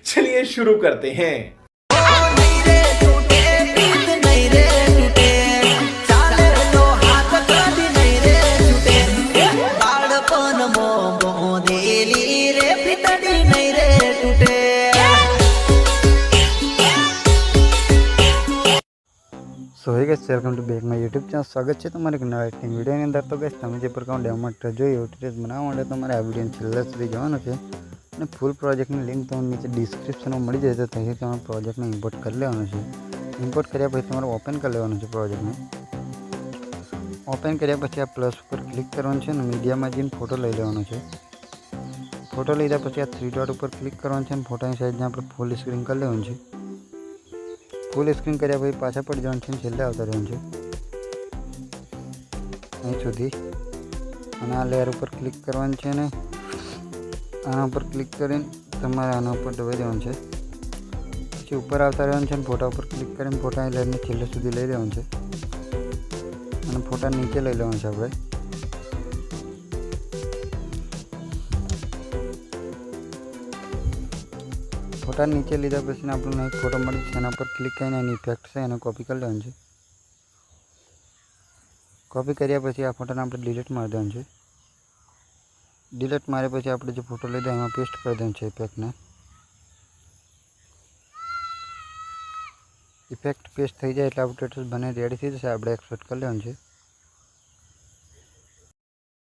चलिए शुरू करते हैं। So hey guys welcome to back my YouTube channel. स्वागत है तुम्हारे एक नवा एक्टिंग वीडियो अंदर। तो गाइस તમે જે પ્રકાર ડેમો જોયું ટ્યુટોરિયલ બનાવવા માટે તમારે આ વિડીયો છેલ્લે સુધી જોવાનું છે અને ફૂલ પ્રોજેક્ટની લિંક તમને નીચે ડિસ્ક્રિપ્શનમાં મળી જશે। ત્યાંથી તમારે પ્રોજેક્ટને ઇમ્પોર્ટ કરી લેવાનું છે। ઇમ્પોર્ટ કર્યા પછી તમારે ઓપન કરી લેવાનું છે પ્રોજેક્ટને। ઓપન કર્યા પછી આ પ્લસ ઉપર ક્લિક કરવાનું છે અને મીડિયામાં જઈને ફોટો લઈ લેવાનો છે। ફોટો લીધા પછી આ થ્રી ડોટ ઉપર ક્લિક કરવાનું છે અને ફોટાની સાઈઝને આપણે ફૂલ સ્ક્રીન કરી લેવાનું છે। फूल स्क्रीन કર્યા પછી પાછા પડી જવાનું છે, છેલ્લે આવતા રહેવાનું છે અહીં સુધી અને આ લેયર ઉપર ક્લિક કરવાનું છે અને આના ઉપર ક્લિક કરીને તમારે આના ઉપર દબાઈ દેવાનું છે। પછી ઉપર આવતા રહેવાનું છે અને ફોટા ઉપર ક્લિક કરીને ફોટાની લેયરને છેલ્લે સુધી લઈ લેવાનું છે અને ફોટા નીચે લઈ લેવાનું છે આપણે। फोटा नीचे लीधा पछी आपने एक फोटो मळी छे, एना पर क्लिक करीने एनी इफेक्ट छे एने कॉपी कर लेवानुं छे। कॉपी कर्या पछी आ फोटोने आपणे डिलीट मारी देवानुं छे। डिलीट मार्या पछी आपणे जे फोटो लीधो एमां पेस्ट कर देवानुं छे इफेक्टने। इफेक्ट पेस्ट थई जाय एटले आपणुं टेटस बने रेडी थई जशे। आपणे एक्सपोर्ट कर लेवानुं छे।